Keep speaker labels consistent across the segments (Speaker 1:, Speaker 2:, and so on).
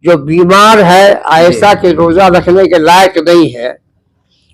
Speaker 1: जो बीमार है ऐसा कि रोजा रखने के लायक नहीं है,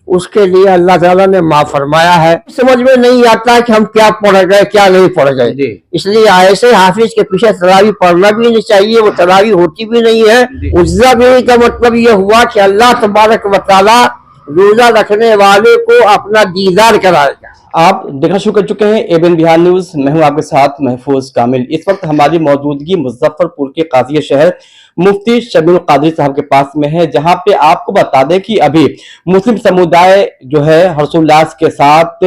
Speaker 1: उसके लिए अल्लाह ताला ने माफ फरमाया है। समझ में नहीं आता कि हम क्या पढ़ गए क्या नहीं पढ़ गए, इसलिए ऐसे हाफिज के पीछे तरावी पढ़ना भी नहीं चाहिए, वो तरावी होती भी नहीं है। उज्जा भी का मतलब ये हुआ कि अल्लाह तबारक व तआला रोजा रखने वाले को अपना दीदार कराएगा।
Speaker 2: आप देखना शुरू कर चुके हैं एबीएन बिहार न्यूज। मैं हूं आपके साथ महफूज कामिल। इस वक्त हमारी मौजूदगी मुजफ्फरपुर के काजिया शहर मुफ्ती शबीर कादरी साहब के पास में है, जहां पे आपको बता दें कि अभी मुस्लिम समुदाय जो है हर्षोल्लास के साथ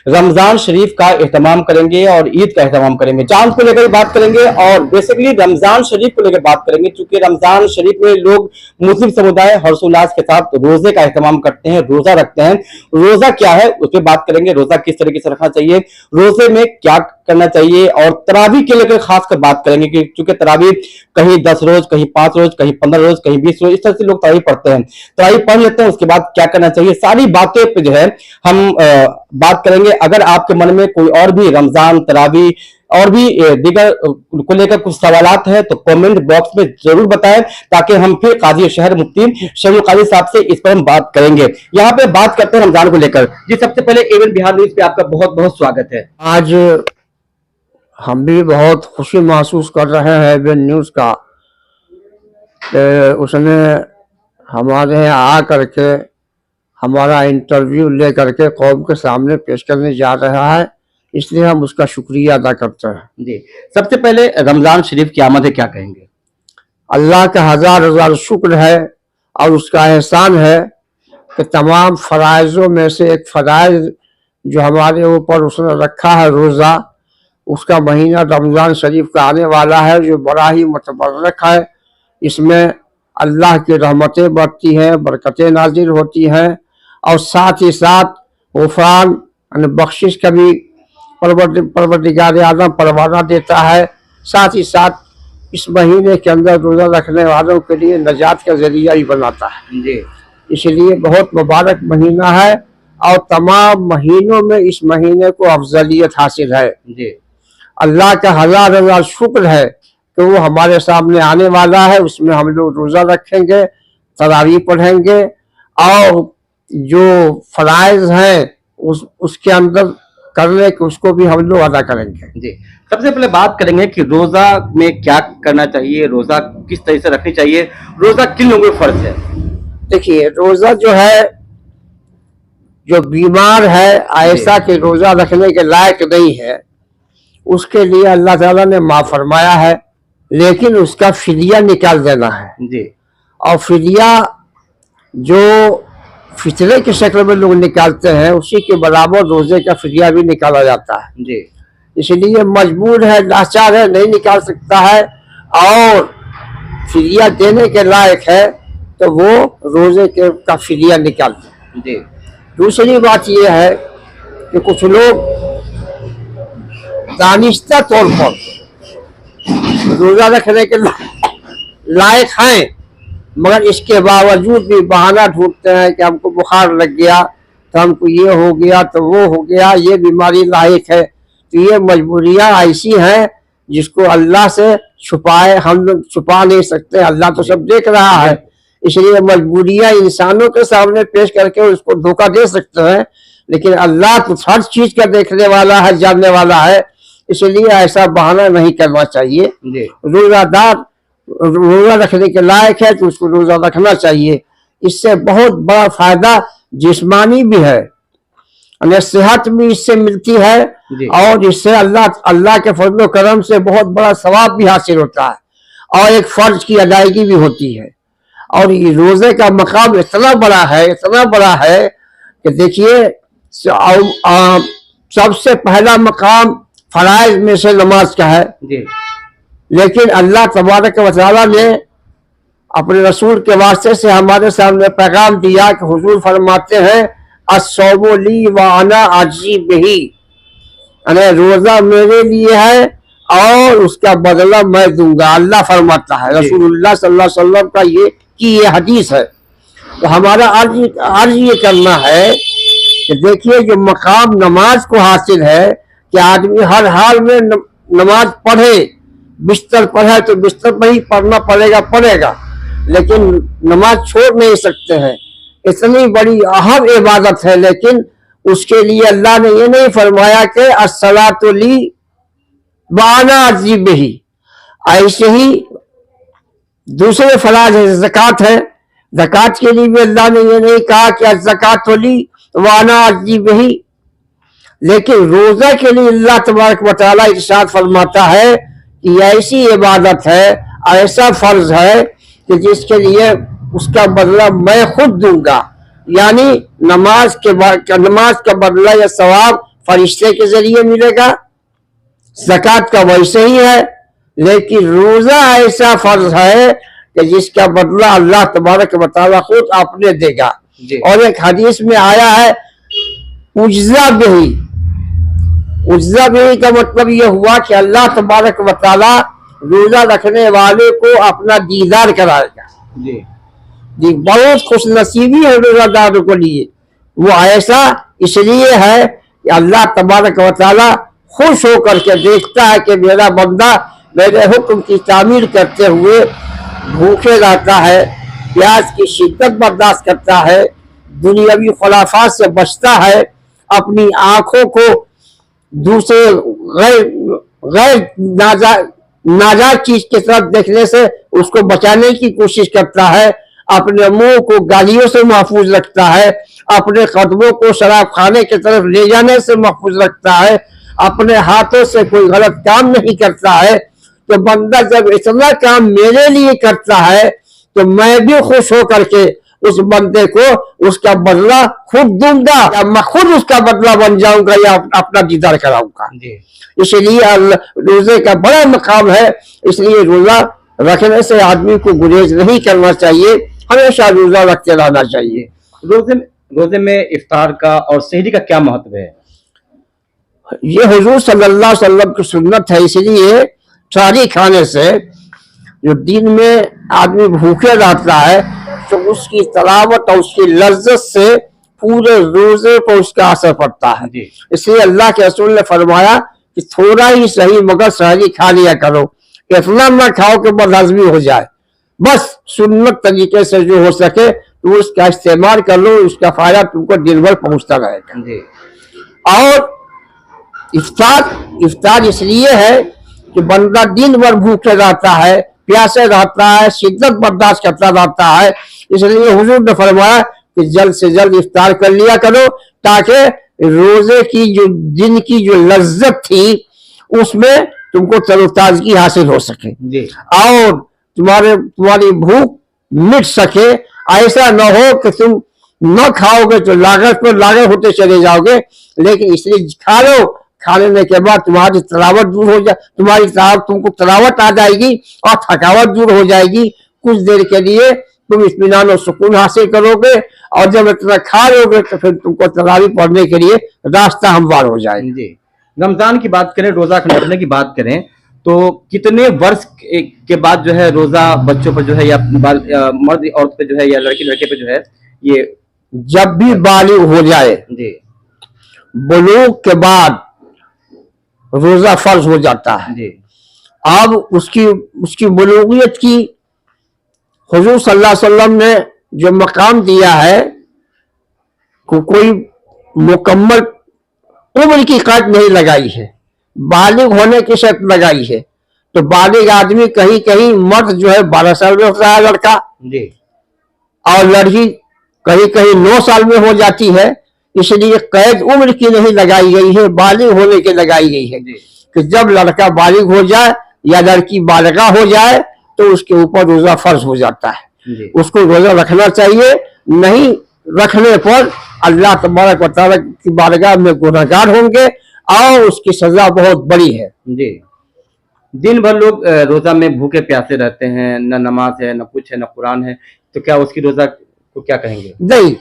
Speaker 2: रमजान शरीफ का एहतमाम करेंगे और ईद का एहतमाम करेंगे। चांद को लेकर बात करेंगे और बेसिकली रमजान शरीफ को लेकर बात करेंगे, क्योंकि रमजान शरीफ में लोग मुस्लिम समुदाय हर्षोल्लास के साथ रोजे का एहतमाम करते हैं, रोजा रखते हैं। रोजा क्या है उस पर बात करेंगे, रोजा किस तरीके से रखना चाहिए, रोजे में क्या करना चाहिए, और तरावी के लेकर खासकर बात करेंगे कि चूंकि तरावी कहीं 10 रोज, कहीं 5 रोज, कहीं 15 रोज, कहीं 20 रोज, इस तरह से लोग तरावी पढ़ते हैं। तरावी पढ़ लेते हैं, उसके बाद क्या करना चाहिए, सारी बातें पे जो है हम बात करेंगे। अगर आपके मन में कोई और भी रमजान, तरावी और भी दीगर को लेकर कुछ सवालात है तो कमेंट बॉक्स में जरूर बताएं, ताकि हम फिर काजी शहर मुफ्ती शबीर कादरी साहब से इस पर हम बात करेंगे। यहाँ पे बात करते हैं रमजान को लेकर। जी, सबसे पहले एबीएन बिहार न्यूज पे आपका बहुत बहुत स्वागत है।
Speaker 1: आज हम भी बहुत खुशी महसूस कर रहे हैं एबीएन न्यूज का, उसने हमारे यहाँ आ करके हमारा इंटरव्यू ले करके कौम के सामने पेश करने जा रहा है, इसलिए हम उसका शुक्रिया अदा करते हैं।
Speaker 2: जी, सबसे पहले रमजान शरीफ की आमद है, क्या कहेंगे?
Speaker 1: अल्लाह का हजार हजार शुक्र है और उसका एहसान है कि तमाम फराइजों में से एक फराइज जो हमारे ऊपर उसने रखा है रोज़ा, उसका महीना रमज़ान शरीफ का आने वाला है, जो बड़ा ही मुतबर्रक है। इसमें अल्लाह की रहमतें बढ़ती हैं, बरकतें नाजिल होती हैं, और साथ ही साथ गुफ़रान यानी बख्शिश का भी परवरदिगार आज़म परवाना देता है। साथ ही साथ इस महीने के अंदर रोज़ा रखने वालों के लिए नजात का जरिया ही बनाता है।
Speaker 2: जी,
Speaker 1: इसलिए बहुत मुबारक महीना है और तमाम महीनों में इस महीने को अफजलियत हासिल है।
Speaker 2: जी,
Speaker 1: अल्लाह का हजार हजार शुक्र है कि वो हमारे सामने आने वाला है। उसमें हम लोग रोज़ा रखेंगे, तरावी पढ़ेंगे और जो फराइज हैं उसके अंदर करने के उसको भी हम लोग अदा करेंगे।
Speaker 2: जी, सबसे पहले बात करेंगे कि रोजा में क्या करना चाहिए, रोजा किस तरह से रखनी चाहिए, रोजा किन लोगों पर फर्ज है?
Speaker 1: देखिए, रोजा जो है, जो बीमार है ऐसा कि रोजा रखने के लायक नहीं है, उसके लिए अल्लाह ताला ने माफ फरमाया है, लेकिन उसका फिदिया निकाल देना है।
Speaker 2: जी,
Speaker 1: और फिदिया जो फितरे की शक्ल में लोग निकालते हैं, उसी के बराबर रोजे का फिदिया भी निकाला जाता है।
Speaker 2: जी,
Speaker 1: इसलिए मजबूर है, लाचार है, नहीं निकाल सकता है और फिदिया देने के लायक है तो वो रोजे के का फिदिया निकालते हैं।
Speaker 2: जी,
Speaker 1: दूसरी बात यह है कि कुछ लोग दानिश्ता तौर पर रोजा रखने के लायक हैं, मगर इसके बावजूद भी बहाना ढूंढते हैं कि हमको बुखार लग गया, तो हमको ये हो गया, तो वो हो गया, ये बीमारी लायक है। तो ये मजबूरियां ऐसी हैं जिसको अल्लाह से छुपाए हम लोग छुपा नहीं सकते, अल्लाह तो सब देख रहा है। इसलिए मजबूरियां इंसानों के सामने पेश करके उसको धोखा दे सकते हैं, लेकिन अल्लाह तो हर चीज का देखने वाला है, जानने वाला है। इसलिए ऐसा बहाना नहीं करना चाहिए। रोजादार रोजा रखने के लायक है तो उसको रोजा रखना चाहिए। इससे बहुत बड़ा फायदा जिस्मानी भी है, सेहत भी इससे मिलती है, और इससे अल्लाह के फजल करम से बहुत बड़ा सवाब भी हासिल होता है और एक फर्ज की अदायगी भी होती है। और ये रोजे का मकाम इतना बड़ा है, इतना बड़ा है कि देखिए, सबसे पहला मकाम फराइज में से नमाज का है। लेकिन अल्लाह तबारक व तआला ने अपने रसूल के वास्ते से हमारे सामने पैगाम दिया कि हुजूर फरमाते हैं, अस्सौमु ली व अना आजी बिही, यानी रोजा मेरे लिए है और उसका बदला मैं दूंगा, अल्लाह फरमाता है। रसूलुल्लाह सल्लल्लाहु अलैहि वसल्लम का ये हदीस है। तो हमारा अर्ज ये करना है कि देखिए, जो मकाम नमाज को हासिल है कि आदमी हर हाल में नमाज पढ़े, बिस्तर पर है तो बिस्तर पर ही पढ़ना पड़ेगा, लेकिन नमाज छोड़ नहीं सकते हैं। इतनी बड़ी अहम इबादत है, लेकिन उसके लिए अल्लाह ने ये नहीं फरमाया कि अस्सलातु ली व अना अज्ज़ी बिही। ऐसे ही दूसरे फराज है, ज़कात है, ज़कात के लिए भी अल्लाह ने ये नहीं कहा कि ज़कात ली व अना अज्ज़ी बिही। लेकिन रोजा के लिए अल्लाह तबारक व तआला इरशाद फरमाता है कि ऐसी इबादत है, ऐसा फर्ज है कि जिसके लिए उसका बदला मैं खुद दूंगा। यानी नमाज का बदला या सवाब फरिश्ते के जरिए मिलेगा। ज़कात का वैसे ही है, लेकिन रोजा ऐसा फर्ज है कि जिसका बदला अल्लाह तबारक व तआला खुद अपने देगा। और एक हदीस में आया है उज्जा बिही। उज्जा बिही का मतलब यह हुआ कि अल्लाह तबारक व तआला रोजा रखने वाले को अपना दीदार कराएगा। जी, बहुत खुश नसीबी है रोजादारों के लिए। वो ऐसा इसलिए है कि अल्लाह तबारक व तआला खुश होकर के देखता है कि मेरा बंदा मेरे हुक्म की तामील करते हुए भूखे रहता है, प्यास की शिद्दत बर्दाश्त करता है, दुनियावी खुलाफात से बचता है, अपनी आंखों को दूसरे गैर नाजायज चीज की तरफ देखने से उसको बचाने की कोशिश करता है, अपने मुंह को गालियों से महफूज रखता है, अपने कदमों को शराब खाने की तरफ ले जाने से महफूज रखता है, अपने हाथों से कोई गलत काम नहीं करता है। तो बंदा जब इतना काम मेरे लिए करता है तो मैं भी खुश होकर के उस बंदे को उसका बदला खुद दूंगा, या मैं खुद उसका बदला बन जाऊंगा या अपना दीदार कराऊंगा। इसलिए रोजे का बड़ा मकाम है, इसलिए रोजा रखने से आदमी को गुरेज नहीं करना चाहिए, हमेशा रोजा रखते रहना चाहिए।
Speaker 2: रोजे में इफ्तार का और सहरी का क्या महत्व है?
Speaker 1: ये हुजूर सल्लल्लाहु अलैहि वसल्लम की सुन्नत है। इसलिए सहरी खाने से जो दिन में आदमी भूखे रहता है तो उसकी तलावत और उसकी लज्जत से पूरे रोजे को उसका असर पड़ता है। इसलिए अल्लाह के रसूल ने फरमाया कि थोड़ा ही सही मगर सहरी खा लिया करो, इतना न खाओ कि बदहजमी हो जाए। बस सुन्नत तरीके से जो हो सके तो उसका इस्तेमाल कर लो, उसका फायदा तुमको दिन भर पहुंचता रहेगा। और इफ्तार इसलिए है कि बंदा दिन भर भूखे रहता है, प्यासे रहता है, शिद्दत बर्दाश्त करता रहता है। इसलिए हुजूर ने फरमाया कि जल्द से जल्द इफ्तार कर लिया करो, ताकि रोजे की जो दिन की जो लज्जत थी उसमें तुमको तरोताजगी हासिल हो सके और तुम्हारी भूख मिट सके। ऐसा न हो कि तुम न खाओगे तो लागत पर लागत होते चले जाओगे, लेकिन इसलिए खा लो, खा लेने के बाद तुम्हारी तलावत दूर हो जाए, तुमको तलावत आ जाएगी और थकावट दूर हो जाएगी। कुछ देर के लिए तुम इत्मीनान और सुकून हासिल करोगे, और जब इतना खा लोगे तो फिर तुमको तरावी पढ़ने के लिए रास्ता हमवार हो जाएगा।
Speaker 2: रमजान की बात करें, रोजा रखने की बात करें तो कितने वर्ष के बाद जो है रोजा बच्चों पर जो है या मर्द औरत पे जो है या लड़की लड़के पे जो है ये
Speaker 1: जब भी बालिग हो जाए, बुलूग के बाद रोजा फर्ज हो जाता है। अब उसकी बुलूगियत की हुजूर सल्लल्लाहु अलैहि वसल्लम ने जो मकाम दिया है, कोई मुकम्मल उम्र की कद नहीं लगाई है, बालिग होने की शर्त लगाई है। तो बालिग आदमी कहीं कहीं मर्द जो है 12 साल में होता है लड़का, और लड़की कहीं कहीं 9 साल में हो जाती है। इसलिए कैद उम्र की नहीं लगाई गई है, बालिग होने की लगाई गई है कि जब लड़का बालिग हो जाए या लड़की बालिगा हो जाए तो उसके ऊपर रोजा फर्ज हो जाता है। उसको रोजा रखना चाहिए, नहीं रखने पर अल्लाह तबारक व तआला की बारगाह में गुनहगार होंगे और उसकी सजा बहुत बड़ी है।
Speaker 2: दिन भर लोग रोजा में भूखे प्यासे रहते हैं, न नमाज है, न कुछ है, न कुरान है, तो क्या उसकी रोजा को क्या कहेंगे?
Speaker 1: नहीं,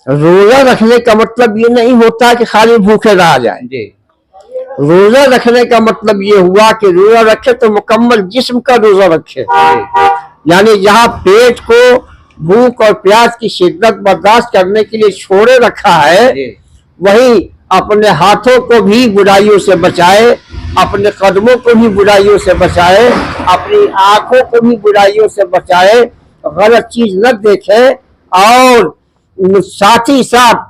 Speaker 1: रोजा रखने का मतलब ये नहीं होता कि खाली भूखे रहा जाए। रोजा रखने का मतलब ये हुआ कि रोजा रखे तो मुकम्मल जिस्म का रोजा रखे, यानी जहाँ पेट को भूख और प्यास की शिद्दत बर्दाश्त करने के लिए छोड़े रखा है, वही अपने हाथों को भी बुराइयों से बचाए, अपने कदमों को भी बुराइयों से बचाए, अपनी आंखों को भी बुराइयों से बचाए, गलत चीज न देखे, और साथ ही साथ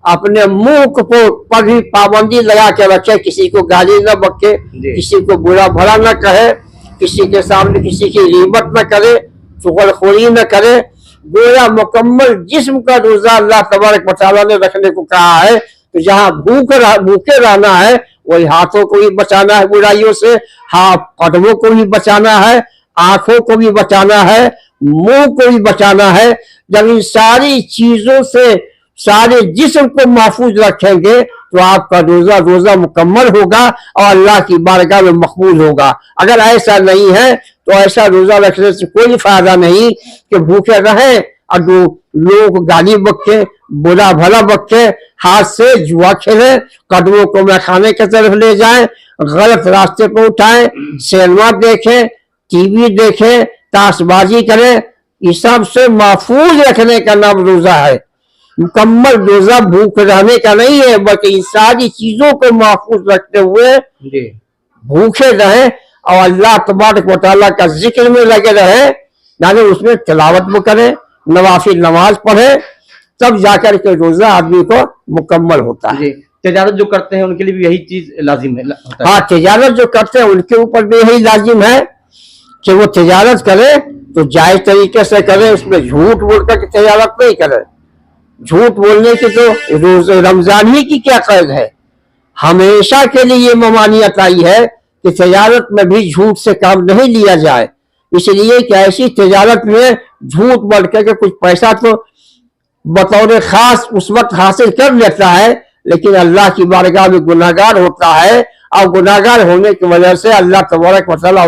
Speaker 1: अपने मुंह को पर भी पाबंदी लगा के रखे, किसी को गाली न बके, किसी को बुरा भला न कहे, किसी के सामने किसी की ग़ीबत न करे, चुगलखोरी न करे। गोया मुकम्मल जिस्म का रोजा अल्लाह तबारक व तआला ने रखने को कहा है। तो जहाँ भूखे रहना है, वही हाथों को भी बचाना है बुराइयों से, कदमों को भी बचाना है, आंखों को भी बचाना है, मुंह को भी बचाना है। जब इन सारी चीजों से सारे जिस्म को महफूज रखेंगे तो आपका रोजा मुकम्मल होगा और अल्लाह की बारगाह में मकबूल होगा। अगर ऐसा नहीं है तो ऐसा रोजा रखने से कोई फायदा नहीं कि भूखे रहें और लोगों को गाली बके, बुरा भला बके, हाथ से जुआ खेले, कदमों को मैखाने की तरफ ले जाएं, गलत रास्ते पर उठाएं, सिनेमा देखें, टीवी देखें, ताशबाजी करें। इस सब से महफूज रखने का नाम रोजा है। मुकम्मल रोजा भूख रहने का नहीं है, बल्कि इन सारी चीजों को महफूज रखते हुए भूखे रहे और अल्लाह तबारक व तआला का जिक्र में लगे रहे, यानी उसमें तिलावत भी करें, नवाफिल नमाज पढ़े, तब जाकर के रोजा आदमी को मुकम्मल होता है।
Speaker 2: तिजारत जो करते हैं उनके लिए भी यही चीज लाजिम है।
Speaker 1: हाँ, तिजारत जो करते हैं उनके ऊपर भी यही लाजिम है कि वो तिजारत करे तो जायज तरीके से करे, उसमें झूठ बोल कर तिजारत नहीं करे। झूठ बोलने की तो रोज रमजान ही की क्या कैद है, हमेशा के लिए ये ममानियत आई है कि तिजारत में भी झूठ से काम नहीं लिया जाए। इसलिए कि ऐसी तिजारत में झूठ बोल करके कुछ पैसा तो बतौर खास उस वक्त हासिल कर लेता है, लेकिन अल्लाह की बारगाह में गुनाहगार होता है, और गुनाहगार होने की वजह से अल्लाह तबारक व तआला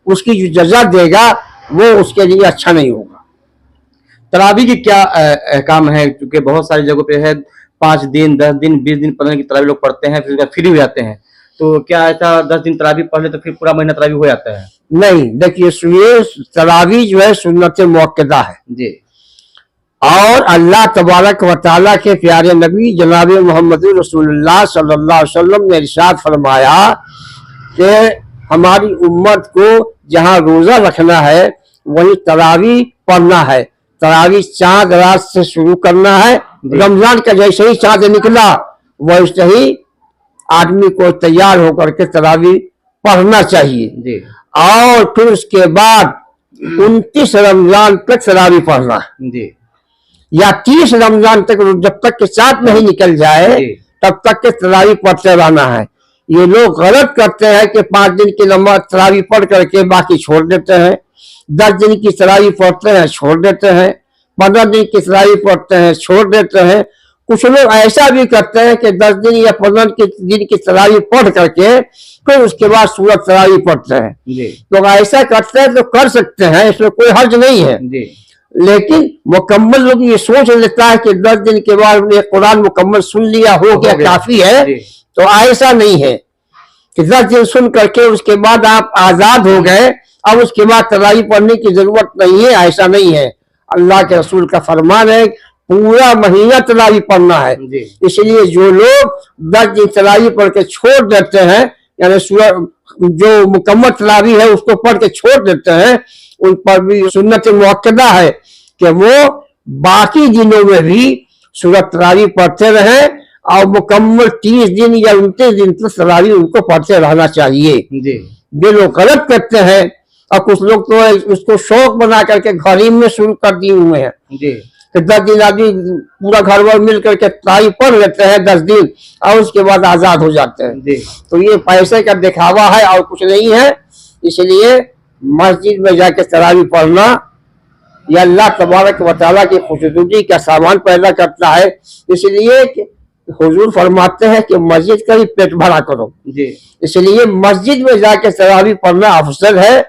Speaker 1: उसकी जो जजा देगा वो उसके लिए अच्छा नहीं होगा।
Speaker 2: तरावी की क्या अहकाम है? क्योंकि बहुत सारी जगहों पे है 5 दिन 10 दिन 20 दिन 15 दिन की तरावी लोग पढ़ते हैं, फिर फ्री हो जाते हैं। तो क्या ऐसा 10 दिन तरावी पढ़ ले तो फिर पूरा महीना तरावी हो जाता है?
Speaker 1: नहीं, देखिए सुनिए, तरावी जो है सुन्नत मुअक्कदा है
Speaker 2: जी,
Speaker 1: और अल्लाह तबारक व तआला के प्यारे नबी जनाब मोहम्मद रसूलुल्लाह सल्लल्लाहु अलैहि वसल्लम ने इरशाद फरमाया कि हमारी उम्मत को जहाँ रोजा रखना है वही तरावी पढ़ना है। तरावी चांद रात से शुरू करना है, रमजान का जैसे ही चांद निकला वैसे ही आदमी को तैयार होकर के तरावी पढ़ना चाहिए
Speaker 2: जी।
Speaker 1: और फिर उसके बाद 29 रमजान तक तरावी पढ़ना
Speaker 2: जी,
Speaker 1: या 30 रमजान तक, जब तक के चांद नहीं निकल जाए तब तक के तरावी पढ़ते रहना है। ये लोग गलत करते हैं कि 5 दिन की नमाज तरावी पढ़ करके बाकी छोड़ देते हैं, 10 दिन की तरावी पढ़ते हैं छोड़ देते हैं, 15 दिन की तरावी पढ़ते हैं छोड़ देते हैं। कुछ लोग ऐसा भी करते हैं कि 10 दिन या 15 दिन की तरावी पढ़ करके फिर उसके बाद सूरत तरावी पढ़ते हैं। तो ऐसा करते हैं तो कर सकते हैं, इसमें कोई हर्ज नहीं है, लेकिन मुकम्मल लोग ये सोच लेता है कि 10 दिन के बाद ये कुरान मुकम्मल सुन लिया हो गया काफी है। तो ऐसा नहीं है कि 10 दिन सुन करके उसके बाद आप आजाद हो गए, अब उसके बाद तरावी पढ़ने की जरूरत नहीं है, ऐसा नहीं है। अल्लाह के रसूल का फरमान है पूरा महीना तरावी पढ़ना है। इसलिए जो लोग 10 दिन तरावी पढ़ के छोड़ देते हैं, यानी जो मुकम्मल तरावी है उसको पढ़ के छोड़ देते हैं, उन पर भी सुन्नत मुअक्कदा है कि वो बाकी दिनों में भी सूरत तरावी पढ़ते रहें और मुकम्मल 30 दिन या 29 दिन तक तरावी उनको पढ़ते रहना चाहिए। ये लोग गलत करते हैं और कुछ लोग तो उसको शौक बना करके घर में शुरू कर दिए हुए हैं कि 10 दिन आदमी पूरा घर वाल मिल करके तरावी पढ़ लेते हैं 10 दिन और उसके बाद आजाद हो जाते हैं। तो ये पैसे का दिखावा है और कुछ नहीं है। इसलिए मस्जिद में जाकर तरावी पढ़ना यह अल्लाह तबारक व तआला की खुशनुदी का सामान पैदा करता है। इसलिए हुजूर फरमाते हैं कि मस्जिद का ही पेट भरा करो। इसलिए मस्जिद में जाकर तरावी पढ़ना अफजल है।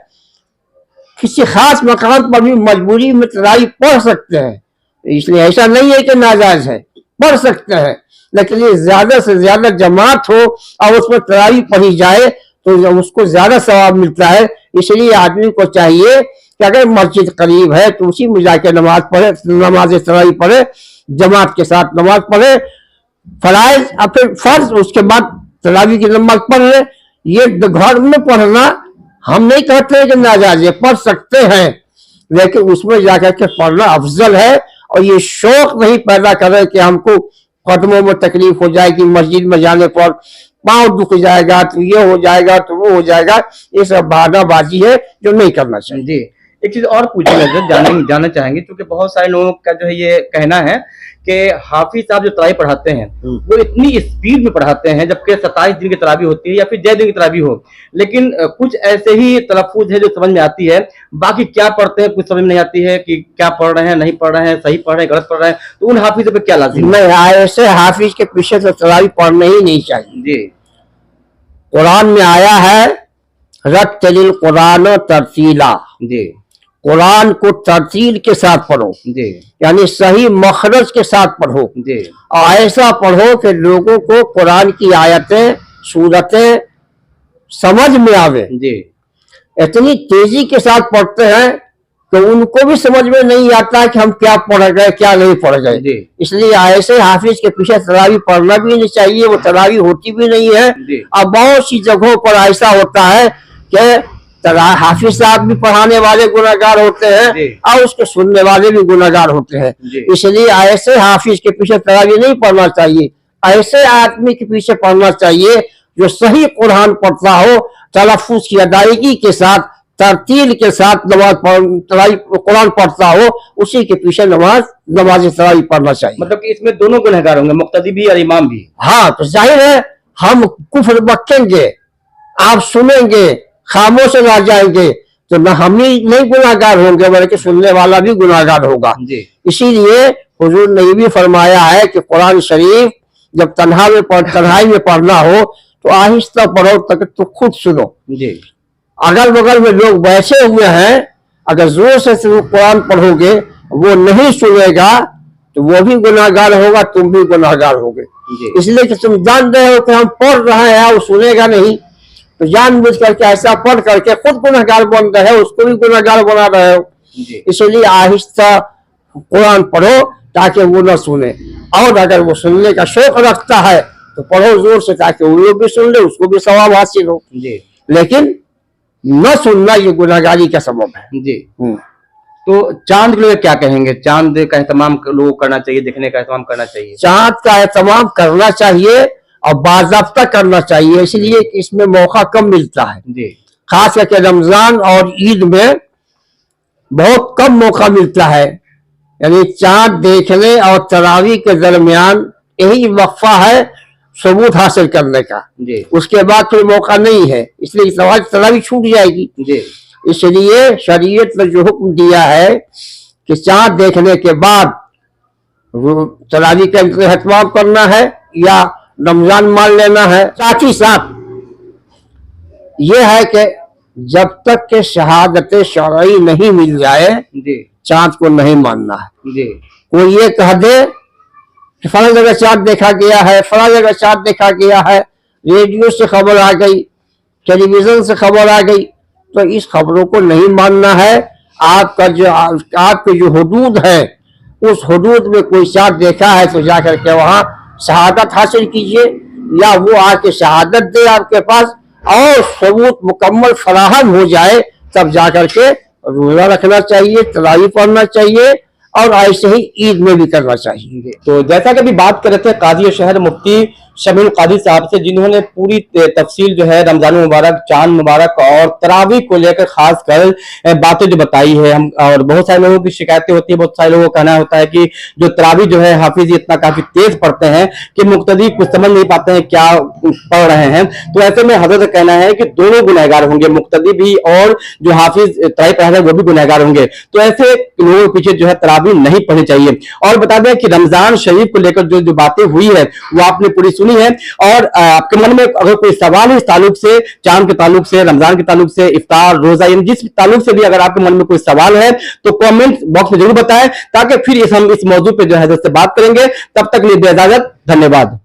Speaker 1: किसी खास मकाम पर भी मजबूरी में तरावी पढ़ सकते हैं, इसलिए ऐसा नहीं है कि नाजायज है, पढ़ सकते हैं, लेकिन ये ज्यादा से ज्यादा जमात हो और उसमें तरावी पढ़ी जाए तो उसको ज्यादा सवाब मिलता है। इसलिए आदमी को चाहिए कि अगर मस्जिद करीब है तो उसी में जाके नमाज पढ़े, नमाज तरावी पढ़े, जमात के साथ नमाज पढ़े, फराइज और फिर फर्ज, उसके बाद तरावी की नमाज पढ़ ले। ये घर में पढ़ना हम नहीं कहते कि नाजायज है, पढ़ सकते हैं, लेकिन उसमें जाकर के पढ़ना अफजल है। और ये शौक नहीं पैदा करे कि हमको कदमों में तकलीफ हो जाएगी, मस्जिद में जाने पर पाँव दुख जाएगा, तो ये हो जाएगा, तो वो हो जाएगा। ये सब बहानाबाजी है जो नहीं करना चाहिए।
Speaker 2: जी, एक चीज और पूछना जानना चाहेंगे, क्योंकि बहुत सारे लोगों का जो है ये कहना है कि हाफिज साहब जो तरावी पढ़ाते हैं वो इतनी स्पीड में पढ़ाते हैं, जबकि 27 दिन की तरावी होती है या फिर 6 दिन की तरावी हो, लेकिन कुछ ऐसे ही तलफ्फुज है जो समझ में आती है, बाकी क्या पढ़ते हैं कुछ समझ में नहीं आती है कि क्या पढ़ रहे हैं, नहीं पढ़ रहे हैं, सही पढ़ रहे हैं, गलत पढ़ रहे हैं। तो उन हाफिजों पे क्या लाजिम है?
Speaker 1: नहीं, ऐसे हाफिज के पीछे तो तरावी पढ़ना ही नहीं चाहिए।
Speaker 2: जी,
Speaker 1: कुरान में आया है रत्तिल कुरान तरतीला,
Speaker 2: जी,
Speaker 1: कुरान को तरतील के साथ पढ़ो,
Speaker 2: जी,
Speaker 1: यानी सही मखरज के साथ पढ़ो।
Speaker 2: जी,
Speaker 1: और ऐसा पढ़ो कि लोगों को कुरान की आयतें सूरतें समझ में आवे।
Speaker 2: जी,
Speaker 1: इतनी तेजी के साथ पढ़ते हैं कि उनको भी समझ में नहीं आता कि हम क्या पढ़ गए क्या नहीं पढ़ गए।
Speaker 2: जी,
Speaker 1: इसलिए ऐसे हाफिज के पीछे तरावी पढ़ना भी नहीं चाहिए, वो तरावी होती भी नहीं है।
Speaker 2: जी।
Speaker 1: और बहुत सी जगहों पर ऐसा होता है कि हाफिज साहब भी पढ़ाने वाले गुनाहगार होते हैं
Speaker 2: जी।
Speaker 1: और उसके सुनने वाले भी गुनाहगार होते हैं।
Speaker 2: जी।
Speaker 1: इसलिए ऐसे हाफिज के पीछे तरावी नहीं पढ़ना चाहिए। ऐसे आदमी के पीछे पढ़ना चाहिए जो सही कुरान पढ़ता हो, तलफ्फुज की अदायगी के साथ, तरतील के साथ कुरान पढ़ता हो, उसी के पीछे नमाज तरावी पढ़ना चाहिए।
Speaker 2: मतलब कि इसमें दोनों गुनहगार होंगे, मुक्तदी भी और इमाम भी।
Speaker 1: हाँ, तो जाहिर है हम कुफ्र बकेंगे, आप सुनेंगे, खामोश रह जाएंगे, तो न हम ही नहीं गुनाहगार होंगे बल्कि सुनने वाला भी गुनाहगार होगा। इसीलिए हुजूर ने ये भी फरमाया है कि कुरान शरीफ जब तन्हाई में पढ़ना हो तो आहिस्ता पढ़ो, तक तो खुद सुनो।
Speaker 2: जी।
Speaker 1: अगल बगल में लोग बैठे हुए हैं, अगर जोर से कुरान पढ़ोगे वो नहीं सुनेगा तो वो भी गुनाहगार होगा, तुम भी गुनाहगार होगे। इसलिए कि तुम जान रहे हो कि हम पढ़ रहे हैं, वो सुनेगा नहीं, तो जानबूझ करके ऐसा पढ़ करके खुद गुनाहगार बन रहे हो, उसको भी गुनाहगार बना रहे हो। इसलिए आहिस्ता कुरान पढ़ो ताकि वो न सुने, और अगर वो सुनने का शौक रखता है तो पढ़ो जोर से ताकि वो लोग भी सुन ले, उसको भी सवाब हासिल हो। लेकिन न सुनना ये गुनाहगारी का सबब है।
Speaker 2: जी। तो चांद के लिए क्या कहेंगे? चांद का एहतमाम लोगों को करना चाहिए, देखने का एहतमाम करना चाहिए।
Speaker 1: चांद का एहतमाम करना चाहिए और बाज़ाब्ता करना चाहिए, इसलिए कि इसमें मौका कम मिलता है।
Speaker 2: जी।
Speaker 1: खास करके रमजान और ईद में बहुत कम मौका मिलता है, यानी चांद देखने और तरावी के दरमियान यही वक्फा है सबूत हासिल करने का।
Speaker 2: जी।
Speaker 1: उसके बाद कोई मौका नहीं है, इसलिए तरावी छूट जाएगी।
Speaker 2: जी।
Speaker 1: इसलिए शरीयत ने जो हुक्म दिया है कि चांद देखने के बाद तरावी का एहतमाम करना है या रमजान मान लेना है। साथ ही साथ ये है कि जब तक के शहादत शरई नहीं मिल जाए चांद को नहीं मानना है।
Speaker 2: जी।
Speaker 1: कोई ये कह दे कि फला जगह चांद देखा गया है, फला जगह चांद देखा गया है, रेडियो से खबर आ गई, टेलीविजन से खबर आ गई, तो इस खबरों को नहीं मानना है। आपके जो हुदूद है उस हुदूद में कोई चांद देखा है तो जाकर के वहां शहादत हासिल कीजिए, या वो आके शहादत दे आपके पास और सबूत मुकम्मल फराहम हो जाए, तब जाकर के रोजा रखना चाहिए, तरावी पढ़ना चाहिए, और ऐसे ही ईद में भी करना चाहिए।
Speaker 2: तो जैसा कि अभी बात कर रहे थे काजी शहर मुफ्ती शमीउल कादरी साहब से, जिन्होंने पूरी तफसील जो है रमजान मुबारक, चांद मुबारक और तरावी को लेकर खास कर बातें जो बताई है। हम और बहुत सारे लोगों की शिकायतें होती है, बहुत सारे लोगों का कहना होता है कि जो तरावी जो है हाफिज इतना काफी तेज पढ़ते हैं कि मुक्तदी कुछ समझ नहीं पाते हैं क्या पढ़ रहे हैं। तो ऐसे में हजरत का कहना है कि दोनों गुनहगार होंगे, मुक्तदी भी और जो हाफिज तरावी पढ़ा रहे हैं वो भी गुनहगार होंगे। तो ऐसे लोगों के पीछे जो है तरावी नहीं पढ़नी चाहिए। और बता दें कि रमजान शरीफ को लेकर जो बातें हुई है वो आपने पूरी सुनी है, और आपके मन में अगर कोई सवाल है इस ताल्लुक से, चांद के ताल्लुक से, रमजान के ताल्लुक से, इफ्तार, रोजा, इन जिस ताल्लुक से भी अगर आपके मन में कोई सवाल है तो कमेंट बॉक्स में जरूर बताएं, ताकि फिर हम इस मौजूद पे जो है से बात करेंगे। तब तक लिए इजाजत, धन्यवाद।